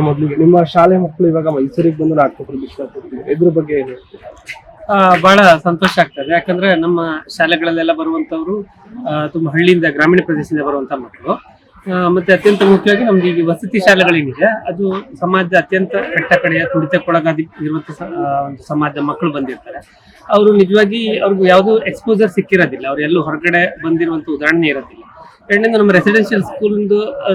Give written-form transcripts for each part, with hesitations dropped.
ಮೊದಲಿಗೆ ನಿಮ್ಮ ಶಾಲೆ ಮಕ್ಕಳು ಇವಾಗ ಮೈಸೂರಿಗೆ ಬಂದು ನಾಟಕ ಪ್ರದರ್ಶನ ಕೊಡ್ತಿದ್ದಾರೆ, ಇದ್ರ ಬಗ್ಗೆ ಏನು ಹೇಳ್ತೀರಾ? ಬಹಳ ಸಂತೋಷ ಆಗ್ತದೆ. ಯಾಕಂದ್ರೆ ನಮ್ಮ ಶಾಲೆಗಳಲ್ಲೆಲ್ಲ ಬರುವಂತವ್ರು ತುಂಬಾ ಹಳ್ಳಿಯಿಂದ, ಗ್ರಾಮೀಣ ಪ್ರದೇಶದಿಂದ ಬರುವಂತ ಮಕ್ಕಳು. ಮತ್ತೆ ಅತ್ಯಂತ ಮುಖ್ಯವಾಗಿ ನಮ್ಗೆ ಈಗ ವಸತಿ ಶಾಲೆಗಳೇನಿದೆ ಅದು ಸಮಾಜದ ಅತ್ಯಂತ ಕಟ್ಟಕಡೆಯ ತುಳಿತಕ್ಕೊಳಗಾಗಿರುವಂತ ಒಂದು ಸಮಾಜದ ಮಕ್ಕಳು ಬಂದಿರ್ತಾರೆ. ಅವರು ನಿಜವಾಗಿ ಅವ್ರಿಗೆ ಯಾವ್ದು ಎಕ್ಸ್ಪೋಜರ್ ಸಿಕ್ಕಿರೋದಿಲ್ಲ, ಅವ್ರು ಎಲ್ಲೂ ಹೊರಗಡೆ ಬಂದಿರುವಂತ ಉದಾಹರಣೆ ಇರೋದಿಲ್ಲ. ಎರಡನೇದು ನಮ್ಮ residential school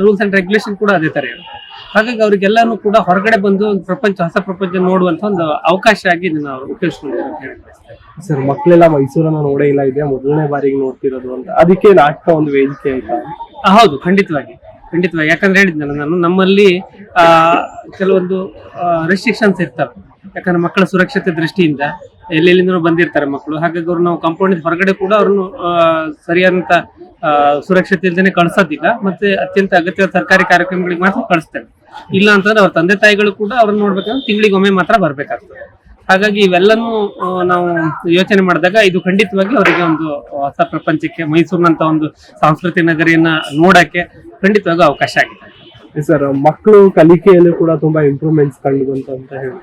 rules and regulation ಕೂಡ ಅದೇ ತರ ಇರುತ್ತೆ. ಹಾಗಾಗಿ ಅವ್ರಿಗೆಲ್ಲಾನು ಕೂಡ ಹೊರಗಡೆ ಬಂದು ಒಂದು ಪ್ರಪಂಚ, ಹೊಸ ಪ್ರಪಂಚ ನೋಡುವಂತ ಒಂದು ಅವಕಾಶ ಆಗಿ ನಾವು ಉಪಯೋಗಿಸ್ಕೊಂಡಿದ್ದೀವಿ. ಸರ್, ಮಕ್ಕಳೆಲ್ಲ ಮೈಸೂರನ್ನ ನೋಡೇ ಇಲ್ಲ, ಇದೆ ಮೊದಲನೇ ಬಾರಿಗೆ ನೋಡ್ತಿರೋದು ಅಂತ, ಅದಕ್ಕೆ ನಾಟಕ ಒಂದು ವೇದಿಕೆ ಆಯ್ತಾ? ಹೌದು, ಖಂಡಿತವಾಗಿ. ಯಾಕಂದ್ರೆ ಹೇಳಿದ್ನಲ್ಲ ನಾನು, ನಮ್ಮಲ್ಲಿ ಕೆಲವೊಂದು ರೆಸ್ಟ್ರಿಕ್ಷನ್ಸ್ ಇರ್ತವೆ. ಯಾಕಂದ್ರೆ ಮಕ್ಕಳ ಸುರಕ್ಷತೆ ದೃಷ್ಟಿಯಿಂದ ಎಲ್ಲೆಲ್ಲಿಂದ ಬಂದಿರ್ತಾರೆ ಮಕ್ಕಳು. ಹಾಗಾಗಿ ಅವ್ರು ನಾವು ಕಾಂಪೌಂಡ್ ಹೊರಗಡೆ ಕೂಡ ಅವ್ರನ್ನು ಸರಿಯಾದಂತ ಸುರಕ್ಷತೆ ಇಲ್ದೇನೆ ಕಳ್ಸೋದಿಲ್ಲ. ಮತ್ತೆ ಅತ್ಯಂತ ಅಗತ್ಯವಾದ ಸರ್ಕಾರಿ ಕಾರ್ಯಕ್ರಮಗಳಿಗೆ ಮಾತ್ರ ಕಳಿಸ್ತೇವೆ. ಇಲ್ಲ ಅಂತಂದ್ರೆ ಅವ್ರ ತಂದೆ ತಾಯಿಗಳು ಕೂಡ ಅವ್ರನ್ನ ನೋಡ್ಬೇಕಂದ್ರೆ ತಿಂಗಳಿಗೊಮ್ಮೆ ಮಾತ್ರ ಬರ್ಬೇಕಾಗ್ತದೆ. ಹಾಗಾಗಿ ಇವೆಲ್ಲನೂ ನಾವು ಯೋಚನೆ ಮಾಡಿದಾಗ ಇದು ಖಂಡಿತವಾಗಿ ಅವರಿಗೆ ಒಂದು ಹೊಸ ಪ್ರಪಂಚಕ್ಕೆ, ಮೈಸೂರಿನಂತ ಒಂದು ಸಾಂಸ್ಕೃತಿಕ ನಗರಿಯನ್ನ ನೋಡಕ್ಕೆ ಖಂಡಿತವಾಗಿ ಅವಕಾಶ ಆಗಿದೆ. ಸರ್, ಮಕ್ಕಳು ಕಲಿಕೆಯಲ್ಲೂ ಕೂಡ ತುಂಬಾ ಇಂಪ್ರೂವ್ಮೆಂಟ್ಸ್ ಕಂಡು ಅಂತ ಹೇಳಿ.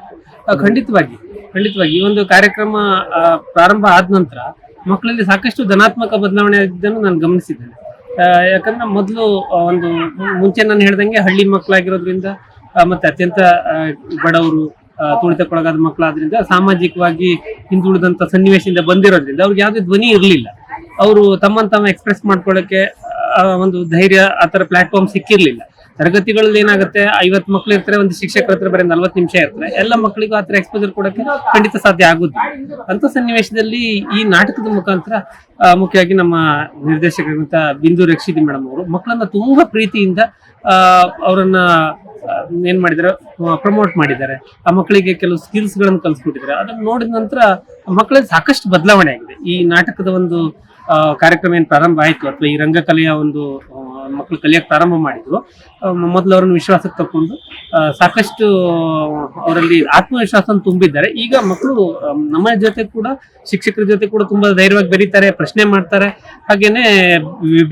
ಖಂಡಿತವಾಗಿ ಈ ಒಂದು ಕಾರ್ಯಕ್ರಮ ಪ್ರಾರಂಭ ಆದ ನಂತರ ಮಕ್ಕಳಲ್ಲಿ ಸಾಕಷ್ಟು ಧನಾತ್ಮಕ ಬದಲಾವಣೆ ಆಗಿದ್ದನ್ನು ನಾನು ಗಮನಿಸಿದ್ದೇನೆ. ಯಾಕಂದ್ರೆ ಮೊದಲು ಒಂದು ಮುಂಚೆ ನಾನು ಹೇಳ್ದಂಗೆ ಹಳ್ಳಿ ಮಕ್ಕಳಾಗಿರೋದ್ರಿಂದ ಮತ್ತೆ ಅತ್ಯಂತ ಬಡವರು, ತುಳಿತಕ್ಕೊಳಗಾದ ಮಕ್ಕಳಾದ್ರಿಂದ, ಸಾಮಾಜಿಕವಾಗಿ ಹಿಂದುಳಿದಂತ ಸನ್ನಿವೇಶದಿಂದ ಬಂದಿರೋದ್ರಿಂದ ಅವ್ರಿಗೆ ಯಾವುದೇ ಧ್ವನಿ ಇರಲಿಲ್ಲ. ಅವರು ತಮ್ಮ ಎಕ್ಸ್ಪ್ರೆಸ್ ಮಾಡ್ಕೊಳ್ಳೋಕೆ ಒಂದು ಧೈರ್ಯ, ಆತರ ಪ್ಲಾಟ್ಫಾರ್ಮ್ ಸಿಕ್ಕಿರ್ಲಿಲ್ಲ. ತರಗತಿಗಳಲ್ಲಿ ಏನಾಗುತ್ತೆ, 50 ಮಕ್ಳು ಇರ್ತಾರೆ, ಒಂದು ಶಿಕ್ಷಕರ ಹತ್ರ ಬರೀ 40 ನಿಮಿಷ ಇರ್ತಾರೆ. ಎಲ್ಲ ಮಕ್ಕಳಿಗೂ ಆತರ ಎಕ್ಸ್ಪೋಜರ್ ಕೊಡಕ್ಕೆ ಖಂಡಿತ ಸಾಧ್ಯ ಆಗುದಿಲ್ಲ. ಅಂತ ಸನ್ನಿವೇಶದಲ್ಲಿ ಈ ನಾಟಕದ ಮುಖಾಂತರ ಮುಖ್ಯವಾಗಿ ನಮ್ಮ ನಿರ್ದೇಶಕರಂತ ಬಿಂದು ರಕ್ಷಿತಿ ಮೇಡಮ್ ಅವರು ಮಕ್ಕಳನ್ನ ತುಂಬಾ ಪ್ರೀತಿಯಿಂದ ಅವರನ್ನ ಏನ್ ಮಾಡಿದಾರೆ, ಪ್ರಮೋಟ್ ಮಾಡಿದ್ದಾರೆ. ಆ ಮಕ್ಕಳಿಗೆ ಕೆಲವು ಸ್ಕಿಲ್ಸ್ ಗಳನ್ನು ಕಲಿಸ್ಕೊಟ್ಟಿದ್ದಾರೆ. ಅದನ್ನ ನೋಡಿದ ನಂತರ ಮಕ್ಕಳಲ್ಲಿ ಸಾಕಷ್ಟು ಬದಲಾವಣೆ ಆಗಿದೆ. ಈ ನಾಟಕದ ಒಂದು ಕಾರ್ಯಕ್ರಮ ಏನ್ ಪ್ರಾರಂಭ ಆಯ್ತು, ಅಥವಾ ಈ ರಂಗಕಲೆಯ ಒಂದು ಮಕ್ಕಳು ಕಲಿಯಕ್ಕೆ ಪ್ರಾರಂಭ ಮಾಡಿದ್ರು, ಮೊದಲು ಅವರನ್ನು ವಿಶ್ವಾಸಕ್ಕೆ ತಕೊಂಡು ಸಾಕಷ್ಟು ಅವರಲ್ಲಿ ಆತ್ಮವಿಶ್ವಾಸ ತುಂಬಿದ್ದಾರೆ. ಈಗ ಮಕ್ಕಳು ನಮ್ಮ ಜೊತೆ ಕೂಡ, ಶಿಕ್ಷಕರ ಜೊತೆ ಕೂಡ ತುಂಬಾ ಧೈರ್ಯವಾಗಿ ಬೆರೀತಾರೆ, ಪ್ರಶ್ನೆ ಮಾಡ್ತಾರೆ. ಹಾಗೇನೆ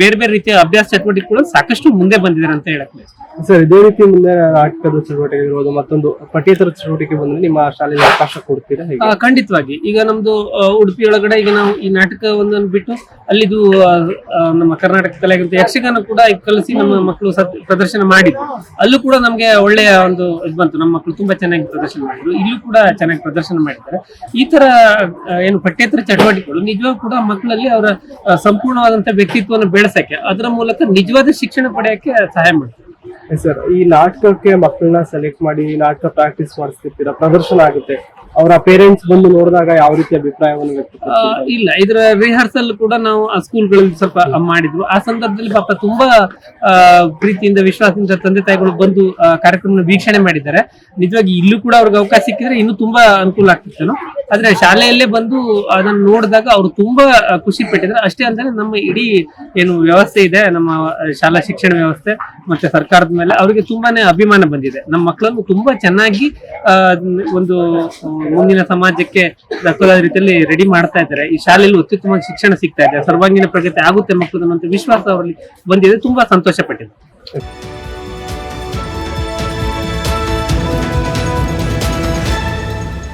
ಬೇರೆ ಬೇರೆ ರೀತಿಯ ಅಭ್ಯಾಸ ಚಟುವಟಿಕೆ ಕೂಡ ಸಾಕಷ್ಟು ಮುಂದೆ ಬಂದಿದ್ದಾರೆ ಅಂತ ಹೇಳಕ್ ಬಯಸ್ತೀನಿ. ಸರ್, ಇದೇ ರೀತಿ ಮುಂದೆ ನಾಟಕದ ಚಟುವಟಿಕೆ ಇರ್ಬೋದು, ಮತ್ತೊಂದು ಪಠ್ಯೇತರ ಚಟುವಟಿಕೆ ಬಂದ್ರೆ ನಿಮ್ಮ ಶಾಲೆಯಲ್ಲಿ ಅವಕಾಶ ಕೊಡ್ತೀರಾ? ಖಂಡಿತವಾಗಿ. ಈಗ ನಮ್ದು ಉಡುಪಿ ಒಳಗಡೆ ಈಗ ನಾವು ಈ ನಾಟಕವನ್ನು ಬಿಟ್ಟು ಅಲ್ಲಿದು ನಮ್ಮ ಕರ್ನಾಟಕ ಕಲೆಗಿಂತ ಯಕ್ಷಗಾನ ಕೂಡ ಕಲಿಸಿ ನಮ್ಮ ಮಕ್ಕಳು ಪ್ರದರ್ಶನ ಮಾಡಿದ್ರು. ಅಲ್ಲೂ ಕೂಡ ನಮ್ಗೆ ಒಳ್ಳೆಯ ಒಂದು ಇದು ಬಂತು. ನಮ್ಮ ಮಕ್ಕಳು ತುಂಬಾ ಚೆನ್ನಾಗಿ ಪ್ರದರ್ಶನ ಮಾಡಿದ್ರು. ಇಲ್ಲೂ ಕೂಡ ಚೆನ್ನಾಗಿ ಪ್ರದರ್ಶನ ಮಾಡಿದ್ದಾರೆ. ಈ ತರ ಏನು ಪಠ್ಯೇತರ ಚಟುವಟಿಕೆಗಳು ನಿಜವಾಗೂ ಕೂಡ ಮಕ್ಕಳಲ್ಲಿ ಅವರ ಸಂಪೂರ್ಣವಾದಂತ ವ್ಯಕ್ತಿತ್ವವನ್ನು ಬೆಳೆಸಕ್ಕೆ, ಅದರ ಮೂಲಕ ನಿಜವಾದ ಶಿಕ್ಷಣ ಪಡೆಯಕ್ಕೆ ಸಹಾಯ ಮಾಡ್ತಾರೆ. ಸರ್, ಈ ನಾಟಕಕ್ಕೆ ಮಕ್ಕಳನ್ನ ಸೆಲೆಕ್ಟ್ ಮಾಡಿ ನಾಟಕ ಪ್ರಾಕ್ಟೀಸ್ ಮಾಡಿಸ್ತಿರ್ತೀರಾ, ಪ್ರದರ್ಶನ ಆಗುತ್ತೆ, ಅವರ ಪೇರೆಂಟ್ಸ್ ಬಂದು ನೋಡಿದಾಗ ಯಾವ ರೀತಿ ಅಭಿಪ್ರಾಯವನ್ನು ವ್ಯಕ್ತಪಡಿಸ್ತಾರೆ? ಇಲ್ಲ, ಇದರ ರಿಹರ್ಸಲ್ ಕೂಡ ನಾವು ಆ ಸ್ಕೂಲ್ಗಳಲ್ಲಿ ಸ್ವಲ್ಪ ಮಾಡಿದ್ವು. ಆ ಸಂದರ್ಭದಲ್ಲಿ ಪಾಪ ತುಂಬಾ ಪ್ರೀತಿಯಿಂದ, ವಿಶ್ವಾಸದಿಂದ ತಂದೆ ತಾಯಿಗಳು ಬಂದು ಕಾರ್ಯಕ್ರಮ ವೀಕ್ಷಣೆ ಮಾಡಿದ್ದಾರೆ. ನಿಜವಾಗಿ ಇಲ್ಲೂ ಕೂಡ ಅವ್ರಿಗೆ ಅವಕಾಶ ಸಿಕ್ಕಿದ್ರೆ ಇನ್ನೂ ತುಂಬಾ ಅನುಕೂಲ ಆಗ್ತಿತ್ತು. ಆದ್ರೆ ಶಾಲೆಯಲ್ಲೇ ಬಂದು ಅದನ್ನು ನೋಡಿದಾಗ ಅವರು ತುಂಬಾ ಖುಷಿ ಪಟ್ಟಿದ್ದಾರೆ. ಅಷ್ಟೇ ಅಂತಂದ್ರೆ ನಮ್ಮ ಇಡೀ ಏನು ವ್ಯವಸ್ಥೆ ಇದೆ, ನಮ್ಮ ಶಾಲಾ ಶಿಕ್ಷಣ ವ್ಯವಸ್ಥೆ ಮತ್ತೆ ಸರ್ಕಾರದ ಮೇಲೆ ಅವರಿಗೆ ತುಂಬಾನೇ ಅಭಿಮಾನ ಬಂದಿದೆ. ನಮ್ಮ ಮಕ್ಕಳನ್ನು ತುಂಬಾ ಚೆನ್ನಾಗಿ ಒಂದು ಮುಂದಿನ ಸಮಾಜಕ್ಕೆ ದಕ್ಕದ ರೀತಿಯಲ್ಲಿ ರೆಡಿ ಮಾಡ್ತಾ ಇದ್ದಾರೆ. ಈ ಶಾಲೆಯಲ್ಲಿ ಅತ್ಯುತ್ತಮ ಶಿಕ್ಷಣ ಸಿಗ್ತಾ ಇದೆ, ಸರ್ವಾಂಗೀಣ ಪ್ರಗತಿ ಆಗುತ್ತೆ ಮಕ್ಕಳು ಅನ್ನೋ ವಿಶ್ವಾಸ ಅವರಲ್ಲಿ ಬಂದಿದೆ. ತುಂಬಾ ಸಂತೋಷ ಪಟ್ಟಿದೆ.